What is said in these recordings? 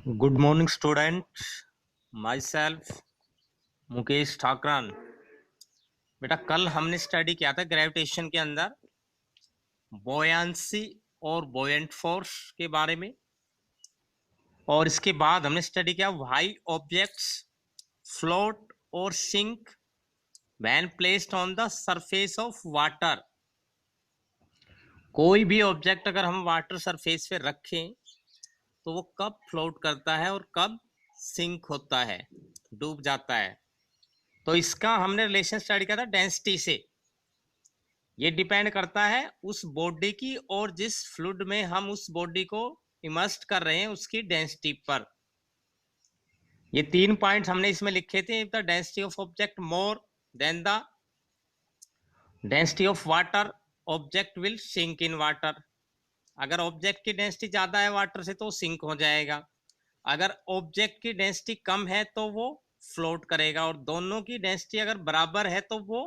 Good morning student, my self Mukesh Thakran. बेटा कल हमने स्टडी किया था ग्रेविटेशन के अंदर बोयांसी और बोयंट फोर्स के बारे में, और इसके बाद हमने स्टडी किया व्हाई ऑब्जेक्ट्स फ्लोट और sink when placed on the surface of water. कोई भी ऑब्जेक्ट अगर हम वाटर सरफेस पे रखें तो वो कब फ्लोट करता है और कब सिंक होता है, डूब जाता है। तो इसका हमने रिलेशन स्टडी किया था डेंसिटी से। ये डिपेंड करता है उस बॉडी की और जिस फ्लूइड में हम उस बॉडी को इमर्स्ड कर रहे हैं उसकी डेंसिटी पर। ये 3 पॉइंट्स हमने इसमें लिखे थे। If the density of object more than the density of water, object will sink in water. अगर ऑब्जेक्ट की डेंसिटी ज्यादा है वाटर से तो सिंक हो जाएगा, अगर ऑब्जेक्ट की डेंसिटी कम है तो वो फ्लोट करेगा, और दोनों की डेंसिटी अगर बराबर है तो वो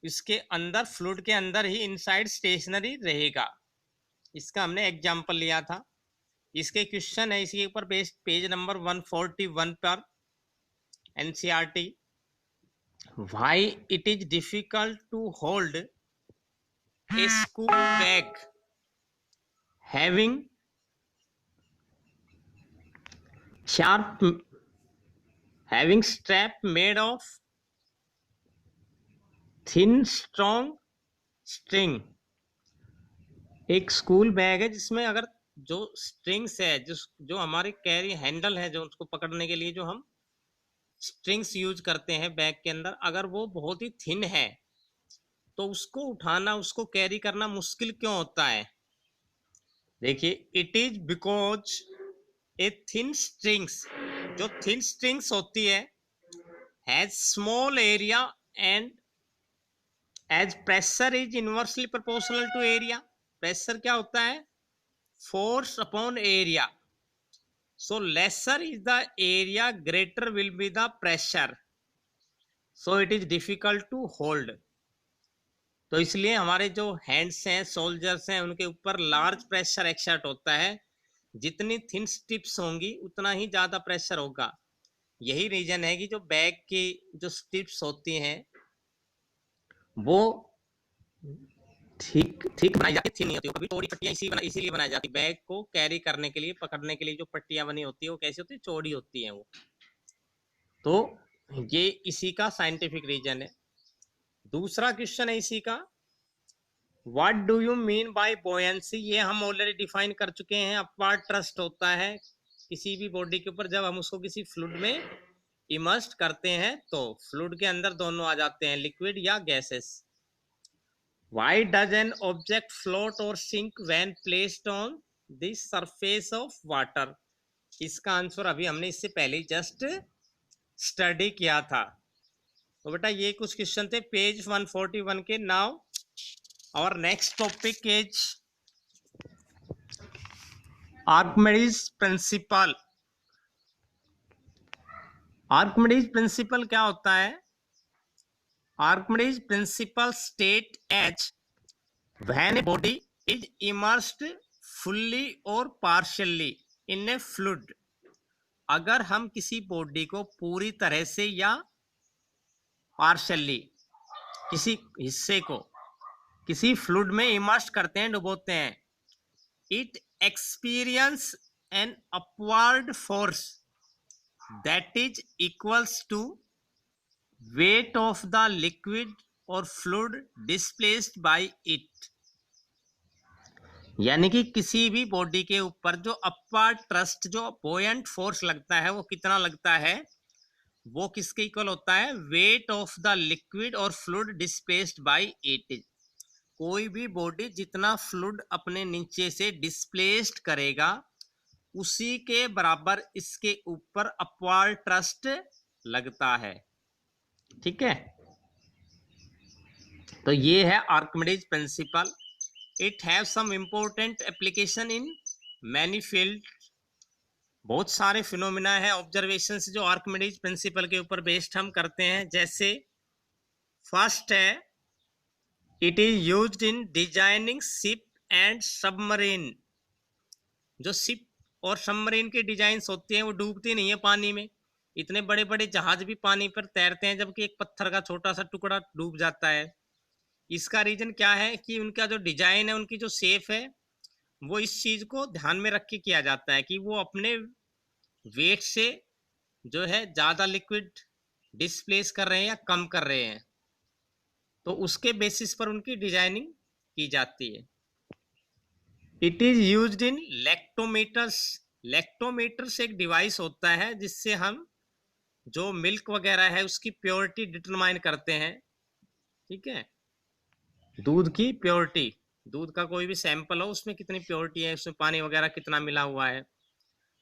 इसके अंदर फ्लूइड के अंदर ही इनसाइड स्टेशनरी रहेगा। इसका हमने एग्जांपल लिया था। इसके क्वेश्चन है इसके ऊपर बेस्ड पेज नंबर 141 पर NCERT. Why it is difficult to hold a school bag having sharp having strap made of thin strong string। एक स्कूल बैग है जिसमें अगर जो स्ट्रिंग्स है, जो हमारे कैरी हैंडल है, जो उसको पकड़ने के लिए जो हम स्ट्रिंग्स यूज करते हैं बैग के अंदर, अगर वो बहुत ही थिन है तो उसको उठाना, उसको कैरी करना मुश्किल क्यों होता है। देखिए, it is because a thin strings, जो थिन स्ट्रिंग्स होती है, has small area and as pressure is inversely proportional to area. Pressure क्या होता है? Force upon area. So lesser is the area, greater will be the pressure. So it is difficult to hold. तो इसलिए हमारे जो hands हैं, soldiers हैं, उनके ऊपर लार्ज प्रेशर एक्सर्ट होता है। जितनी थिन स्ट्रिप्स होंगी उतना ही ज्यादा प्रेशर होगा। यही रीजन है कि जो बैग की जो स्ट्रिप्स होती हैं वो ठीक बनाई जाती, थी नहीं होती, कभी चौड़ी पट्टियां इसीलिए बनाई जाती। बैग को कैरी करने के लिए, पकड़ने के लिए जो पट्टियां बनी होती है वो कैसी होती है? चौड़ी होती है वो। तो ये इसी का साइंटिफिक रीजन है। दूसरा क्वेश्चन है इसी का, what do you mean by बोयंसी। ये हम ऑलरेडी डिफाइन कर चुके हैं। अपवार्ड ट्रस्ट होता है किसी भी बॉडी के ऊपर, जब हम उसको किसी फ्लूइड में इमर्स्ड करते हैं तो फ्लूइड के अंदर दोनों आ जाते हैं, लिक्विड या gases. Why does an object float और sink when placed on the surface of water. इसका आंसर अभी हमने इससे पहले जस्ट स्टडी किया था। तो बेटा ये कुछ क्वेश्चन थे पेज 141 के। Now our next topic is Archimedes principle. Archimedes principle क्या होता है? Archimedes principle state as when a body is immersed fully or partially in a fluid. अगर हम किसी बॉडी को पूरी तरह से या पार्शियली, किसी हिस्से को किसी फ्लूइड में इमर्स करते हैं, डुबोते हैं, it experience an upward force that is equals to weight of the liquid or fluid displaced by it। यानी कि किसी भी बॉडी के ऊपर जो अपवर्ड ट्रस्ट, जो बोयंट फोर्स लगता है, वो कितना लगता है? वो किसके इक्वल होता है? वेट ऑफ द लिक्विड और फ्लूइड डिस्प्लेस्ड बाय इट। कोई भी बॉडी जितना फ्लूइड अपने नीचे से डिस्प्लेस्ड करेगा उसी के बराबर इसके ऊपर अपवर्ड ट्रस्ट लगता है। ठीक है, तो ये है Archimedes principle. It have some important application in many field. बहुत सारे फिनोमिना है, ऑब्जर्वेशन जो आर्किमिडीज प्रिंसिपल के ऊपर बेस्ड हम करते हैं। जैसे फर्स्ट है, it is used in designing ship and submarine. जो शिप और सबमरीन की डिजाइन्स होती हैं वो डूबती नहीं है पानी में। इतने बड़े बड़े जहाज भी पानी पर तैरते हैं, जबकि एक पत्थर का छोटा सा टुकड़ा डूब जाता है। इसका रीजन क्या है कि उनका जो डिजाइन है, उनकी जो शेप है, वो इस चीज को ध्यान में रख के किया जाता है कि वो अपने वेट से जो है ज्यादा लिक्विड डिस्प्लेस कर रहे हैं या कम कर रहे हैं, तो उसके बेसिस पर उनकी डिजाइनिंग की जाती है। It is used in lactometers. Lactometers एक डिवाइस होता है जिससे हम जो मिल्क वगैरह है उसकी प्योरिटी डिटरमाइन करते हैं। ठीक है, दूध की प्योरिटी, दूध का कोई भी सैंपल हो उसमें कितनी प्योरिटी है, उसमें पानी वगैरह कितना मिला हुआ है।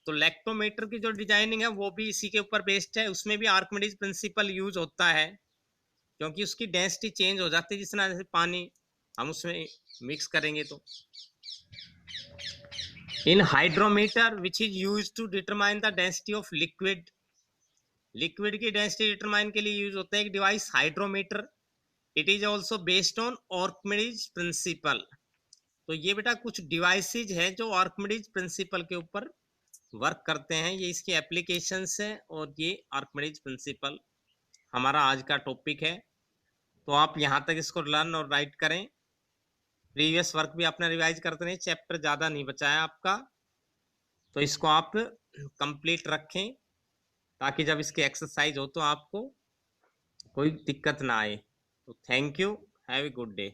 तो लैक्टोमीटर की जो डिजाइनिंग है वो भी इसी के ऊपर बेस्ड है। उसमें भी आर्किमिडीज प्रिंसिपल यूज होता है, क्योंकि उसकी डेंसिटी चेंज हो जाती है जिस तरह जैसे पानी हम उसमें मिक्स करेंगे। तो in hydrometer which is use to determine the density of liquid, liquid की डेंसिटी डिटरमाइन के लिए यूज होता है एक device hydrometer. It is also based on Archimedes principle. तो ये बेटा कुछ डिवाइसेज है जो आर्किमिडीज प्रिंसिपल के ऊपर वर्क करते हैं, ये इसकी एप्लीकेशंस है और ये आर्किमिडीज प्रिंसिपल हमारा आज का टॉपिक है। तो आप यहाँ तक इसको लर्न और राइट करें। प्रीवियस वर्क भी अपना रिवाइज करते रहे, चैप्टर ज़्यादा नहीं बचा है आपका, तो इसको आप कंप्लीट रखें ताकि जब इसकी एक्सरसाइज हो तो आपको कोई दिक्कत ना आए। तो thank you, have a good day.